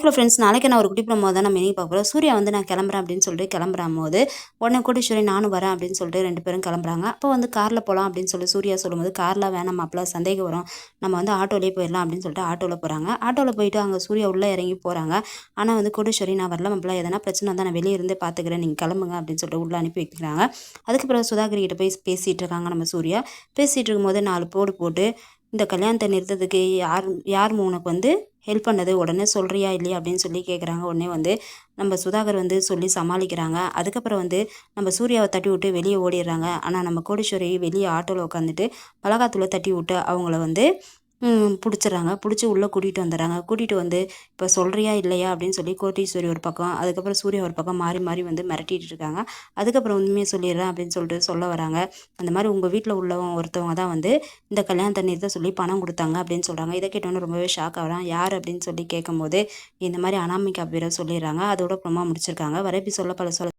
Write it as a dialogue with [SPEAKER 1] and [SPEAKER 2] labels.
[SPEAKER 1] Hello friends, நாளைக்கு நான் ஒரு குட்டி ப்ரோமோ தான் நம்ம இனி பார்க்க போகிறோம். சூர்யா வந்து நான் கிளம்புறேன் அப்படின்னு சொல்லிட்டு கிளம்பும்போது உடனே கோடீஸ்வரி நானும் வரேன் அப்படின்னு சொல்லிட்டு 2 பேரும் கிளம்புறாங்க. அப்போ வந்து காரில் போகலாம் அப்படின்னு சொல்லி சூர்யா சொல்லும்போது, காரில் வேணாம் மாப்பிள்ள, சந்தேகம் வரும், நம்ம வந்து ஆட்டோலேயே போயிடலாம் அப்படின்னு சொல்லிட்டு ஆட்டோவில் போகிறாங்க. ஆட்டோவில் போயிட்டு அங்கே சூர்யா உள்ளே இறங்கி போகிறாங்க. ஆனால் வந்து கோடீஸ்வரி நான் வரல மாப்பிள்ள, எதனா பிரச்சனை தான் நான் வெளியே இருந்தே பார்த்துக்கிறேன், நீங்கள் கிளம்புங்க அப்படின்னு சொல்லிட்டு உள்ளே அனுப்பி வைக்கிறாங்க. அதுக்கு பிறகு சுதாகர் கிட்ட போய் பேசிகிட்டு இருக்காங்க நம்ம சூர்யா. பேசிகிட்டு இருக்கும்போது 4 போடு போட்டு இந்த கல்யாணத்தை நிறுத்ததுக்கு யார் யார் உனக்கு வந்து ஹெல்ப் பண்ணது, உடனே சொல்கிறியா இல்லையா அப்படின்னு சொல்லி கேட்குறாங்க. உடனே வந்து நம்ம சுதாகர் வந்து சொல்லி சமாளிக்கிறாங்க. அதுக்கப்புறம் வந்து நம்ம சூர்யாவை தட்டி விட்டு வெளியே ஓடிடுறாங்க. ஆனால் நம்ம கோடீஸ்வரி வெளியே ஆட்டோவில் உட்காந்துட்டு மிளகாத்தூளை தட்டி விட்டு அவங்கள வந்து பிடிச்சிட்றாங்க. பிடிச்சி உள்ளே கூட்டிகிட்டு வந்துடுறாங்க. கூட்டிகிட்டு வந்து இப்போ சொல்கிறியா இல்லையா அப்படின்னு சொல்லி கோடீஸ்வரி ஒரு பக்கம், அதுக்கப்புறம் சூர்யா ஒரு பக்கம் மாறி மாறி வந்து மிரட்டிட்டு இருக்காங்க. அதுக்கப்புறம் உண்மையை சொல்லிடுறேன் அப்படின்னு சொல்லிட்டு சொல்ல வராங்க. அந்த மாதிரி உங்கள் வீட்டில் உள்ளவங்க ஒருத்தவங்க தான் வந்து இந்த கல்யாணத்தை நிறுத்த சொல்லி பணம் கொடுத்தாங்க அப்படின்னு சொல்கிறாங்க. இதை கேட்டோன்னு ரொம்பவே ஷாக் ஆகிறான். யார் அப்படின்னு சொல்லி கேட்கும்போது இந்த மாதிரி அனாமிகா பேரை சொல்லிடுறாங்க. அதோட அப்புறமா முடிச்சிருக்காங்க. வர எபிசோடில் பல சொல்ல